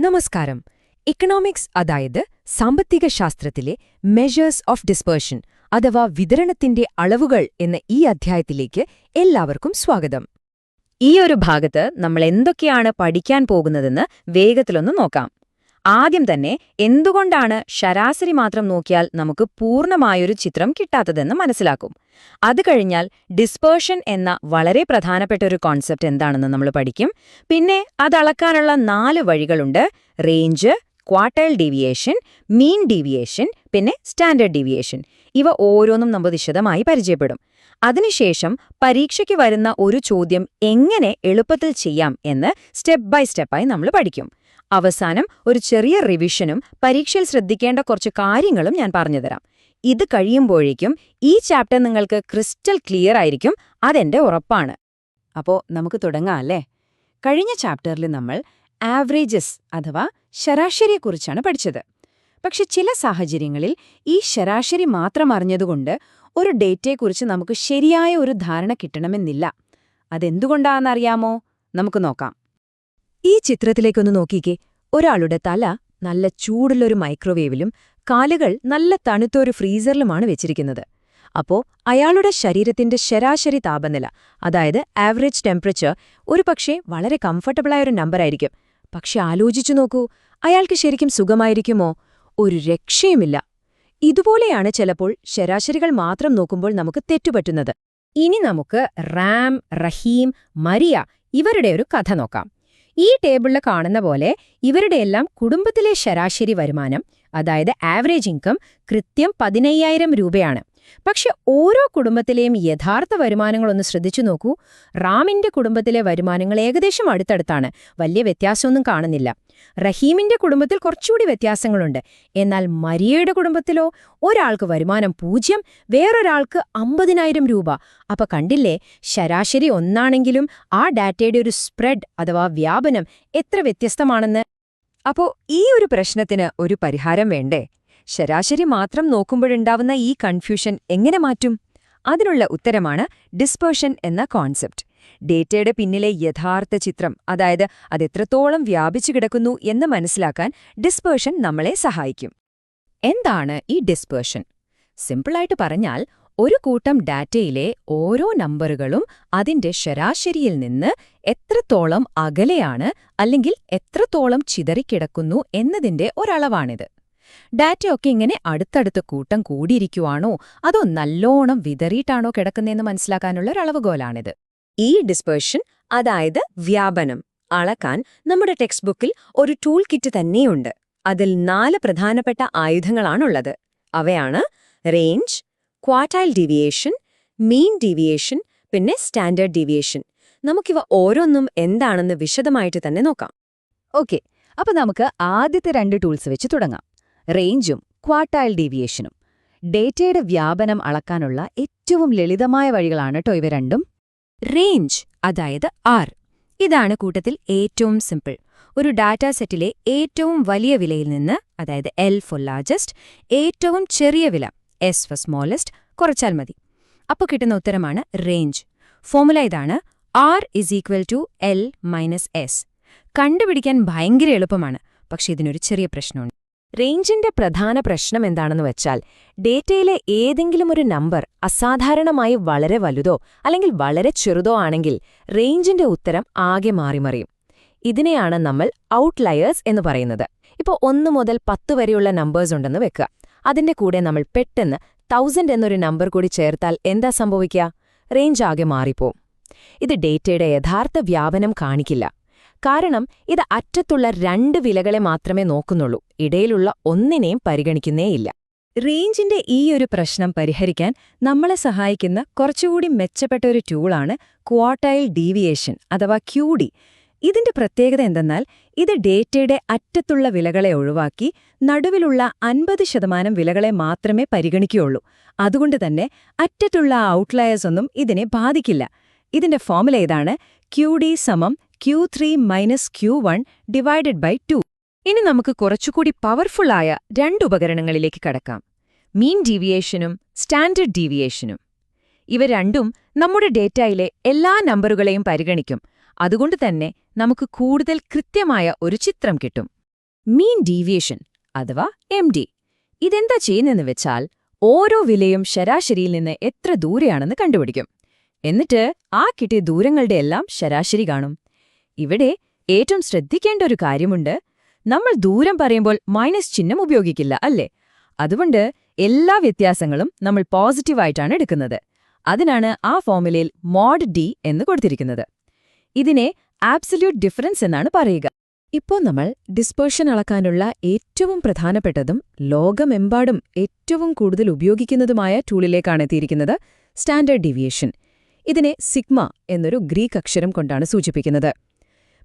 നമസ്കാരം. ഇക്കണോമിക്സ് അതായത് സാമ്പത്തിക ശാസ്ത്രത്തിലെ മെഷേഴ്സ് ഓഫ് ഡിസ്പേർഷൻ അഥവാ വിതരണത്തിന്റെ അളവുകൾ എന്ന ഈ അധ്യായത്തിലേക്ക് എല്ലാവർക്കും സ്വാഗതം. ഈ ഒരു ഭാഗത്ത് നമ്മൾ എന്തൊക്കെയാണ് പഠിക്കാൻ പോകുന്നതെന്ന് വേഗത്തിലൊന്ന് നോക്കാം. ആദ്യം തന്നെ എന്തുകൊണ്ടാണ് ശരാശരി മാത്രം നോക്കിയാൽ നമുക്ക് പൂർണ്ണമായൊരു ചിത്രം കിട്ടാത്തതെന്ന് മനസ്സിലാക്കും. അത് കഴിഞ്ഞാൽ ഡിസ്പേർഷൻ എന്ന വളരെ പ്രധാനപ്പെട്ട ഒരു കോൺസെപ്റ്റ് എന്താണെന്ന് നമ്മൾ പഠിക്കും. പിന്നെ അതളക്കാനുള്ള 4 വഴികളുണ്ട്: range, quartile deviation, mean deviation, പിന്നെ സ്റ്റാൻഡേർഡ് ഡീവിയേഷൻ. ഇവ ഓരോന്നും നമ്മൾ വിശദമായി പരിചയപ്പെടും. അതിനുശേഷം പരീക്ഷയ്ക്ക് വരുന്ന ഒരു ചോദ്യം എങ്ങനെ എളുപ്പത്തിൽ ചെയ്യാം എന്ന് സ്റ്റെപ്പ് ബൈ സ്റ്റെപ്പായി നമ്മൾ പഠിക്കും. അവസാനം ഒരു ചെറിയ റിവിഷനും പരീക്ഷയിൽ ശ്രദ്ധിക്കേണ്ട കുറച്ച് കാര്യങ്ങളും ഞാൻ പറഞ്ഞുതരാം. ഇത് കഴിയുമ്പോഴേക്കും ഈ ചാപ്റ്റർ നിങ്ങൾക്ക് ക്രിസ്റ്റൽ ക്ലിയർ ആയിരിക്കും, അതെന്റെ ഉറപ്പാണ്. അപ്പോൾ നമുക്ക് തുടങ്ങാം അല്ലേ? കഴിഞ്ഞ ചാപ്റ്ററിൽ നമ്മൾ ആവറേജസ് അഥവാ ശരാശരിയെക്കുറിച്ചാണ് പഠിച്ചത്. പക്ഷെ ചില സാഹചര്യങ്ങളിൽ ഈ ശരാശരി മാത്രം അറിഞ്ഞതുകൊണ്ട് ഒരു ഡേറ്റയെക്കുറിച്ച് നമുക്ക് ശരിയായ ഒരു ധാരണ കിട്ടണമെന്നില്ല. അതെന്തുകൊണ്ടാണെന്നറിയാമോ? നമുക്ക് നോക്കാം. ഈ ചിത്രത്തിലേക്കൊന്ന് നോക്കിക്കേ. ഒരാളുടെ തല നല്ല ചൂടുള്ളൊരു മൈക്രോവേവിലും കാലുകൾ നല്ല തണുത്തൊരു ഫ്രീസറിലുമാണ് വെച്ചിരിക്കുന്നത്. അപ്പോ അയാളുടെ ശരീരത്തിന്റെ ശരാശരി താപനില, അതായത് ആവറേജ് ടെമ്പറേച്ചർ, ഒരുപക്ഷെ വളരെ കംഫർട്ടബിളായൊരു നമ്പറായിരിക്കും. പക്ഷെ ആലോചിച്ചു നോക്കൂ, അയാൾക്ക് ശരിക്കും സുഖമായിരിക്കുമോ? ഒരു രക്ഷയുമില്ല. ഇതുപോലെയാണ് ചിലപ്പോൾ ശരാശരികൾ മാത്രം നോക്കുമ്പോൾ നമുക്ക് തെറ്റുപറ്റുന്നത്. ഇനി നമുക്ക് റാം, റഹീം, മരിയ ഇവരുടെ ഒരു കഥ നോക്കാം. ഈ ടേബിളിൽ കാണുന്ന പോലെ ഇവരുടെയെല്ലാം കുടുംബത്തിലെ ശരാശരി വരുമാനം, അതായത് ആവറേജ് ഇൻകം, കൃത്യം 15,000 രൂപയാണ്. പക്ഷെ ഓരോ കുടുംബത്തിലെയും യഥാർത്ഥ വരുമാനങ്ങളൊന്ന് ശ്രദ്ധിച്ചു നോക്കൂ. റാമിന്റെ കുടുംബത്തിലെ വരുമാനങ്ങൾ ഏകദേശം അടുത്തടുത്താണ്, വലിയ വ്യത്യാസമൊന്നും കാണുന്നില്ല. റഹീമിന്റെ കുടുംബത്തിൽ കുറച്ചുകൂടി വ്യത്യാസങ്ങളുണ്ട്. എന്നാൽ മരിയയുടെ കുടുംബത്തിലോ ഒരാൾക്ക് വരുമാനം 0, വേറൊരാൾക്ക് 50,000 രൂപ. അപ്പൊ കണ്ടില്ലേ, ശരാശരി ഒന്നാണെങ്കിലും ആ ഡാറ്റയുടെ ഒരു സ്പ്രെഡ് അഥവാ വ്യാപനം എത്ര വ്യത്യസ്തമാണെന്ന്. അപ്പോ ഈ ഒരു പ്രശ്നത്തിന് ഒരു പരിഹാരം വേണ്ടേ? ശരാശരി മാത്രം നോക്കുമ്പോഴുണ്ടാവുന്ന ഈ കൺഫ്യൂഷൻ എങ്ങനെ മാറ്റും? അതിനുള്ള ഉത്തരമാണ് ഡിസ്പേർഷൻ എന്ന കോൺസെപ്റ്റ്. ഡേറ്റയുടെ പിന്നിലെ യഥാർത്ഥ ചിത്രം, അതായത് അതെത്രത്തോളം വ്യാപിച്ചു കിടക്കുന്നു എന്ന് മനസ്സിലാക്കാൻ ഡിസ്പേർഷൻ നമ്മളെ സഹായിക്കും. എന്താണ് ഈ ഡിസ്പേർഷൻ? സിമ്പിളായിട്ട് പറഞ്ഞാൽ, ഒരു കൂട്ടം ഡാറ്റയിലെ ഓരോ നമ്പറുകളും അതിന്റെ ശരാശരിയിൽ നിന്ന് എത്രത്തോളം അകലെയാണ് അല്ലെങ്കിൽ എത്രത്തോളം ചിതറിക്കിടക്കുന്നു എന്നതിന്റെ ഒരളവാണിത്. ഡാറ്റയൊക്കെ ഇങ്ങനെ അടുത്തടുത്ത് കൂട്ടം കൂടിയിരിക്കുവാണോ അതോ നല്ലോണം വിതറിയിട്ടാണോ കിടക്കുന്നതെന്ന് മനസ്സിലാക്കാനുള്ള ഒരു അളവുകോലാണിത്. ഈ ഡിസ്പേർഷൻ, അതായത് വ്യാപനം, അളക്കാൻ നമ്മുടെ ടെക്സ്റ്റ് ബുക്കിൽ ഒരു ടൂൾ കിറ്റ് തന്നെയുണ്ട്. അതിൽ 4 പ്രധാനപ്പെട്ട ആയുധങ്ങളാണുള്ളത്. അവയാണ് range, quartile deviation, mean deviation, പിന്നെ സ്റ്റാൻഡേർഡ് ഡീവിയേഷൻ. നമുക്കിവ ഓരോന്നും എന്താണെന്ന് വിശദമായിട്ട് തന്നെ നോക്കാം. ഓക്കെ, അപ്പൊ നമുക്ക് ആദ്യത്തെ 2 ടൂൾസ് വെച്ച് തുടങ്ങാം. റേഞ്ചും ക്വാർട്ടൈൽ ഡീവിയേഷനും. ഡേറ്റയുടെ വ്യാപനം അളക്കാനുള്ള ഏറ്റവും ലളിതമായ വഴികളാണ് കേട്ടോ ഇവ രണ്ടും. റേഞ്ച്, അതായത് ആർ, ഇതാണ് കൂട്ടത്തിൽ ഏറ്റവും സിമ്പിൾ. ഒരു ഡാറ്റാ സെറ്റിലെ ഏറ്റവും വലിയ വിലയിൽ നിന്ന്, അതായത് എൽ ഫോർ ലാർജസ്റ്റ്, ഏറ്റവും ചെറിയ വില എസ് ഫോർ സ്മോളസ്റ്റ് കുറച്ചാൽ മതി. അപ്പോൾ കിട്ടുന്ന ഉത്തരമാണ് റേഞ്ച്. ഫോർമുല ഇതാണ്: ആർ = എൽ - എസ്. കണ്ടുപിടിക്കാൻ ഭയങ്കര എളുപ്പമാണ്, പക്ഷെ ഇതിനൊരു ചെറിയ പ്രശ്നമുണ്ട്. റേഞ്ചിന്റെ പ്രധാന പ്രശ്നം എന്താണെന്ന് വെച്ചാൽ, ഡേറ്റയിലെ ഏതെങ്കിലും ഒരു നമ്പർ അസാധാരണമായി വളരെ വലുതോ അല്ലെങ്കിൽ വളരെ ചെറുതോ ആണെങ്കിൽ റേഞ്ചിന്റെ ഉത്തരം ആകെ മാറിമറിയും. ഇതിനെയാണ് നമ്മൾ ഔട്ട്ലയേഴ്സ് എന്ന് പറയുന്നത്. ഇപ്പോൾ 1 മുതൽ 10 വരെയുള്ള നമ്പേഴ്സ് ഉണ്ടെന്ന് വെക്കുക. അതിന്റെ കൂടെ നമ്മൾ പെട്ടെന്ന് 1000 എന്നൊരു നമ്പർ കൂടി ചേർത്താൽ എന്താ സംഭവിക്കുക? റേഞ്ച് ആകെ മാറിപ്പോവും. ഇത് ഡേറ്റയുടെ യഥാർത്ഥ വ്യാപനം കാണിക്കില്ല. കാരണം ഇത് അറ്റത്തുള്ള 2 വിലകളെ മാത്രമേ നോക്കുന്നുള്ളൂ, ഇടയിലുള്ള ഒന്നിനെയും പരിഗണിക്കുന്നേയില്ല. റേഞ്ചിന്റെ ഈ ഒരു പ്രശ്നം പരിഹരിക്കാൻ നമ്മളെ സഹായിക്കുന്ന കുറച്ചുകൂടി മെച്ചപ്പെട്ട ഒരു ടൂളാണ് ക്വാർട്ടൈൽ ഡീവിയേഷൻ അഥവാ QD. ഇതിന്റെ പ്രത്യേകത എന്തെന്നാൽ, ഇത് ഡേറ്റയുടെ അറ്റത്തുള്ള വിലകളെ ഒഴിവാക്കി നടുവിലുള്ള 50% വിലകളെ മാത്രമേ പരിഗണിക്കുകയുള്ളൂ. അതുകൊണ്ട് തന്നെ അറ്റത്തുള്ള ഔട്ട്ലയേഴ്സ് ഒന്നും ഇതിനെ ബാധിക്കില്ല. ഇതിന്റെ ഫോർമുല ഇതാണ്: QD = Q3 - Q1 / 2. ഇനി നമുക്ക് കുറച്ചുകൂടി പവർഫുള്ളായ 2 ഉപകരണങ്ങളിലേക്ക് കടക്കാം: മീൻ ഡീവിയേഷനും സ്റ്റാൻഡേർഡ് ഡീവിയേഷനും. ഇവ രണ്ടും നമ്മുടെ ഡേറ്റയിലെ എല്ലാ നമ്പറുകളെയും പരിഗണിക്കും. അതുകൊണ്ട് തന്നെ നമുക്ക് കൂടുതൽ കൃത്യമായ ഒരു ചിത്രം കിട്ടും. മീൻ ഡീവിയേഷൻ അഥവാ MD. ഇതെന്താ ചെയ്യുന്നതെന്ന് വെച്ചാൽ ഓരോ വിലയും ശരാശരിയിൽ നിന്ന് എത്ര ദൂരെയാണെന്ന് കണ്ടുപിടിക്കും. എന്നിട്ട് ആ കിട്ടിയ ദൂരങ്ങളുടെ എല്ലാം ശരാശരി കാണും. ഇവിടെ ഏറ്റവും ശ്രദ്ധിക്കേണ്ട ഒരു കാര്യമുണ്ട്. നമ്മൾ ദൂരം പറയുമ്പോൾ മൈനസ് ചിഹ്നം ഉപയോഗിക്കില്ല, അല്ലേ? അതുകൊണ്ട് എല്ലാ വ്യത്യാസങ്ങളും നമ്മൾ പോസിറ്റീവായിട്ടാണ് എടുക്കുന്നത്. അതിനാണ് ആ ഫോർമുലയിൽ മോഡ് D എന്ന് കൊടുത്തിരിക്കുന്നത്. ഇതിനെ ആബ്സല്യൂട്ട് ഡിഫറൻസ് എന്നാണ് പറയുക. ഇപ്പോൾ നമ്മൾ ഡിസ്പേർഷൻ അളക്കാനുള്ള ഏറ്റവും പ്രധാനപ്പെട്ടതും ലോകമെമ്പാടും ഏറ്റവും കൂടുതൽ ഉപയോഗിക്കുന്നതുമായ ടൂളിലേക്കാണ് എത്തിയിരിക്കുന്നത്, സ്റ്റാൻഡേർഡ് ഡീവിയേഷൻ. ഇതിനെ സിഗ്മ എന്നൊരു ഗ്രീക്ക് അക്ഷരം കൊണ്ടാണ് സൂചിപ്പിക്കുന്നത്.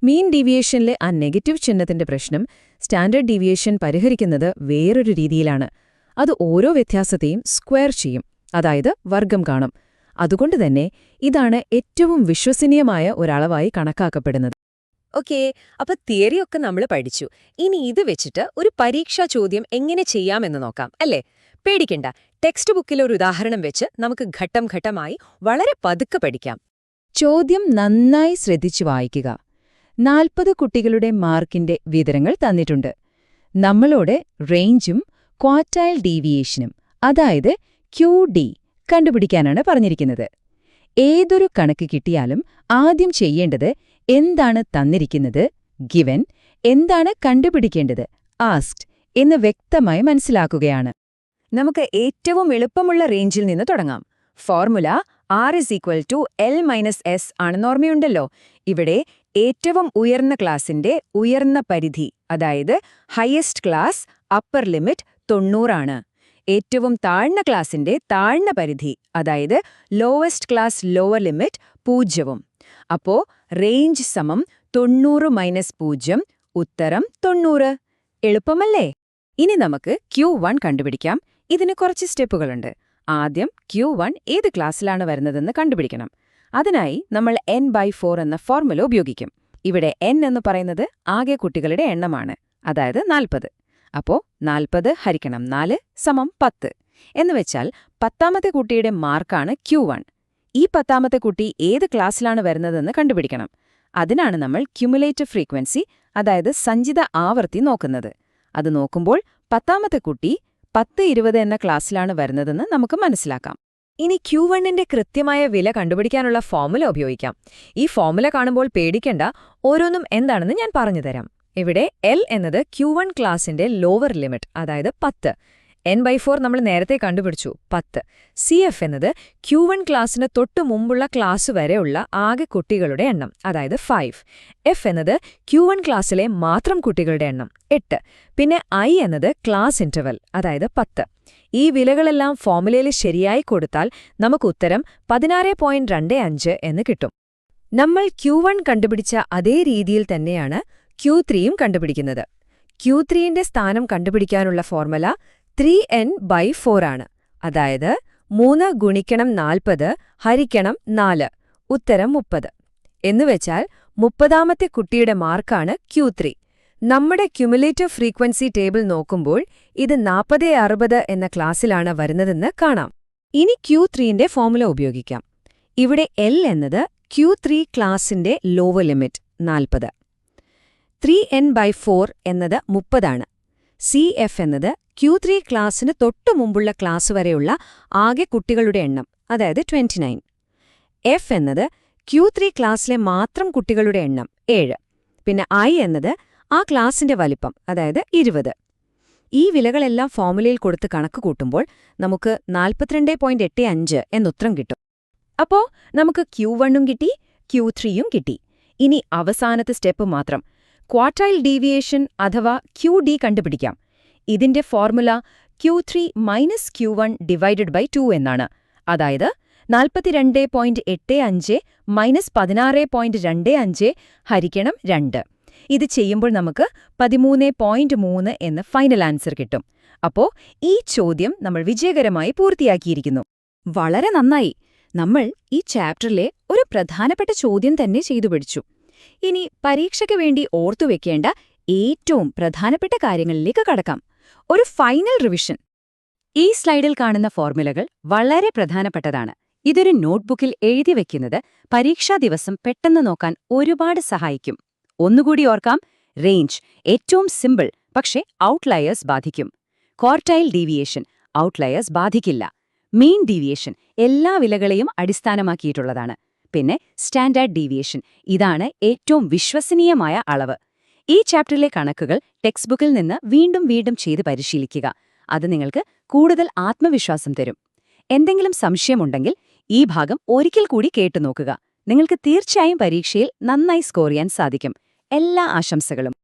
മീൻ ഡീവിയേഷനിലെ ആ നെഗറ്റീവ് ചിഹ്നത്തിന്റെ പ്രശ്നം സ്റ്റാൻഡേർഡ് ഡീവിയേഷൻ പരിഹരിക്കുന്നത് വേറൊരു രീതിയിലാണ്. അത് ഓരോ വ്യത്യാസത്തെയും സ്ക്വയർ ചെയ്യും, അതായത് വർഗം കാണും. അതുകൊണ്ടുതന്നെ ഇതാണ് ഏറ്റവും വിശ്വസനീയമായ ഒരളവായി കണക്കാക്കപ്പെടുന്നത്. ഓക്കേ, അപ്പൊ തിയറിയൊക്കെ നമ്മൾ പഠിച്ചു. ഇനി ഇത് വെച്ചിട്ട് ഒരു പരീക്ഷാ ചോദ്യം എങ്ങനെ ചെയ്യാമെന്ന് നോക്കാം, അല്ലേ? പേടിക്കണ്ട, ടെക്സ്റ്റ് ബുക്കിലെ ഒരു ഉദാഹരണം വെച്ച് നമുക്ക് ഘട്ടം ഘട്ടമായി വളരെ പതുക്കെ പഠിക്കാം. ചോദ്യം നന്നായി ശ്രദ്ധിച്ചു വായിക്കുക. 40 കുട്ടികളുടെ മാർക്കിന്റെ വിവരങ്ങൾ തന്നിട്ടുണ്ട്. നമ്മളോട് റേഞ്ചും ക്വാർട്ടൈൽ ഡീവിയേഷനും, അതായത് QD, കണ്ടുപിടിക്കാനാണ് പറഞ്ഞിരിക്കുന്നത്. ഏതൊരു കണക്ക് കിട്ടിയാലും ആദ്യം ചെയ്യേണ്ടത് എന്താണ് തന്നിരിക്കുന്നത്, ഗിവൻ, എന്താണ് കണ്ടുപിടിക്കേണ്ടത്, ആസ്ക്ഡ്, എന്ന് വ്യക്തമായി മനസ്സിലാക്കുകയാണ്. നമുക്ക് ഏറ്റവും എളുപ്പമുള്ള റേഞ്ചിൽ നിന്ന് തുടങ്ങാം. ഫോർമുല R=L-S ആണെന്ന് ഓർമ്മയുണ്ടല്ലോ. ഇവിടെ ഏറ്റവും ഉയർന്ന ക്ലാസിന്റെ ഉയർന്ന പരിധി, അതായത് ഹയസ്റ്റ് ക്ലാസ് അപ്പർ ലിമിറ്റ് 90 ആണ്. ഏറ്റവും താഴ്ന്ന ക്ലാസിന്റെ താഴ്ന്ന പരിധി, അതായത് ലോവസ്റ്റ് ക്ലാസ് ലോവർ ലിമിറ്റ് 0. അപ്പോ റേഞ്ച് സമം 90 - 0, ഉത്തരം 90. എളുപ്പമല്ലേ? ഇനി നമുക്ക് Q1 കണ്ടുപിടിക്കാം. ഇതിന് കുറച്ച് സ്റ്റെപ്പുകളുണ്ട്. ആദ്യം Q1 ഏത് ക്ലാസ്സിലാണ് വരുന്നതെന്ന് കണ്ടുപിടിക്കണം. അതിനായി നമ്മൾ n/4 എന്ന ഫോർമുല ഉപയോഗിക്കും. ഇവിടെ n എന്ന് പറയുന്നത് ആകെ കുട്ടികളുടെ എണ്ണമാണ്, അതായത് 40. അപ്പോ 40 ഹരിക്കണം 4 സമം 10. എന്നുവെച്ചാൽ 10ാമത്തെ കുട്ടിയുടെ മാർക്കാണ് Q1. ഈ 10ാമത്തെ കുട്ടി ഏത് ക്ലാസ്സിലാണ് വരുന്നതെന്ന് കണ്ടുപിടിക്കണം. അതിനാണ് നമ്മൾ ക്യുമുലേറ്റീവ് ഫ്രീക്വൻസി, അതായത് സഞ്ചിത ആവൃത്തി നോക്കുന്നത്. അത് നോക്കുമ്പോൾ 10ാമത്തെ കുട്ടി 10, 20 എന്ന ക്ലാസ്സിലാണ് വരുന്നതെന്ന് നമുക്ക് മനസ്സിലാക്കാം. ഇനി Q1ന്റെ കൃത്യമായ വില കണ്ടുപിടിക്കാനുള്ള ഫോർമുല ഉപയോഗിക്കാം. ഈ ഫോർമുല കാണുമ്പോൾ പേടിക്കേണ്ട, ഓരോന്നും എന്താണെന്ന് ഞാൻ പറഞ്ഞുതരാം. ഇവിടെ L എന്നത് Q1 ക്ലാസിന്റെ ലോവർ ലിമിറ്റ്, അതായത് 10. n/4 നമ്മൾ നേരത്തെ കണ്ടുപിടിച്ചു, 10. CF എന്നത് Q1 ക്ലാസ്സിന് തൊട്ടു മുമ്പുള്ള ക്ലാസ് വരെയുള്ള ആകെ കുട്ടികളുടെ എണ്ണം, അതായത് 5. F എന്നത് Q1 ക്ലാസ്സിലെ മാത്രം കുട്ടികളുടെ എണ്ണം, 8. പിന്നെ I എന്നത് ക്ലാസ് ഇന്റർവൽ, അതായത് 10. ഈ വിലകളെല്ലാം ഫോർമുലയിൽ ശരിയായി കൊടുത്താൽ നമുക്ക് ഉത്തരം 16.25 എന്ന് കിട്ടും. നമ്മൾ Q1 കണ്ടുപിടിച്ച അതേ രീതിയിൽ തന്നെയാണ് Q3യും കണ്ടുപിടിക്കുന്നത്. Q3ന്റെ സ്ഥാനം കണ്ടുപിടിക്കാനുള്ള ഫോർമുല 3n/4 ആണ്, അതായത് 3 ഗുണിക്കണം 40 ഹരിക്കണം 4, ഉത്തരം 30. എന്നുവെച്ചാൽ 30ാമത്തെ കുട്ടിയുടെ മാർക്കാണ് Q3. നമ്മുടെ ക്യുമുലേറ്റീവ് ഫ്രീക്വൻസി ടേബിൾ നോക്കുമ്പോൾ ഇത് 40-60 എന്ന ക്ലാസ്സിലാണ് വരുന്നതെന്ന് കാണാം. ഇനി Q3ന്റെ ഫോർമുല ഉപയോഗിക്കാം. ഇവിടെ L എന്നത് Q3 ക്ലാസിന്റെ ലോവർ ലിമിറ്റ് 40. 3n/4 എന്നത് 30 ആണ്. CF എന്നത് Q3 ക്ലാസ്സിന് തൊട്ടു മുമ്പുള്ള ക്ലാസ് വരെയുള്ള ആകെ കുട്ടികളുടെ എണ്ണം, അതായത് 29. F എന്നത് Q3 ക്ലാസ്സിലെ മാത്രം കുട്ടികളുടെ എണ്ണം, 7. പിന്നെ I എന്നത് ആ ക്ലാസിന്റെ വലിപ്പം, അതായത് 20. ഈ വിലകളെല്ലാം ഫോർമുലയിൽ കൊടുത്ത് കണക്ക് കൂട്ടുമ്പോൾ നമുക്ക് 42.85 എന്നുത്തരം കിട്ടും. അപ്പോ നമുക്ക് Q1ഉം കിട്ടി, Q3യും കിട്ടി. ഇനി അവസാനത്തെ സ്റ്റെപ്പ് മാത്രം, ക്വാർട്ടൈൽ ഡീവിയേഷൻ അഥവാ QD കണ്ടുപിടിക്കാം. ഇതിന്റെ ഫോർമുല Q3 - Q1 / 2 എന്നാണ്, അതായത് 42.85 - 16.25 ഹരിക്കണം 2. ഇത് ചെയ്യുമ്പോൾ നമുക്ക് 13.3 എന്ന് ഫൈനൽ ആൻസർ കിട്ടും. അപ്പോ ഈ ചോദ്യം നമ്മൾ വിജയകരമായി പൂർത്തിയാക്കിയിരിക്കുന്നു. വളരെ നന്നായി. നമ്മൾ ഈ ചാപ്റ്ററിലെ ഒരു പ്രധാനപ്പെട്ട ചോദ്യം തന്നെ ചെയ്തു പഠിച്ചു. ഇനി പരീക്ഷയ്ക്ക് വേണ്ടി ഓർത്തുവെക്കേണ്ട ഏറ്റവും പ്രധാനപ്പെട്ട കാര്യങ്ങളിലേക്ക് കടക്കാം. ഒരു ഫൈനൽ റിവിഷൻ. ഈ സ്ലൈഡിൽ കാണുന്ന ഫോർമുലകൾ വളരെ പ്രധാനപ്പെട്ടതാണ്. ഇതൊരു നോട്ട്ബുക്കിൽ എഴുതി വെക്കുന്നത് പരീക്ഷാ ദിവസം പെട്ടെന്ന് നോക്കാൻ ഒരുപാട് സഹായിക്കും. ഒന്നുകൂടി ഓർക്കാം, റേഞ്ച് ഏറ്റവും സിമ്പിൾ പക്ഷേ ഔട്ട്ലയേഴ്സ് ബാധിക്കും. ക്വാർട്ടൈൽ ഡീവിയേഷൻ ഔട്ട്ലയേഴ്സ് ബാധിക്കില്ല. മീൻ ഡീവിയേഷൻ എല്ലാ വിലകളെയും അടിസ്ഥാനമാക്കിയിട്ടുള്ളതാണ്. പിന്നെ സ്റ്റാൻഡേർഡ് ഡീവിയേഷൻ, ഇതാണ് ഏറ്റവും വിശ്വസനീയമായ അളവ്. ഈ ചാപ്റ്ററിലെ കണക്കുകൾ ടെക്സ്റ്റ് ബുക്കിൽ നിന്ന് വീണ്ടും വീണ്ടും ചെയ്ത് പരിശീലിക്കുക. അത് നിങ്ങൾക്ക് കൂടുതൽ ആത്മവിശ്വാസം തരും. എന്തെങ്കിലും സംശയമുണ്ടെങ്കിൽ ഈ ഭാഗം ഒരിക്കൽ കൂടി കേട്ടുനോക്കുക. നിങ്ങൾക്ക് തീർച്ചയായും പരീക്ഷയിൽ നന്നായി സ്കോർ ചെയ്യാൻ സാധിക്കും. എല്ലാ ആശംസകളും.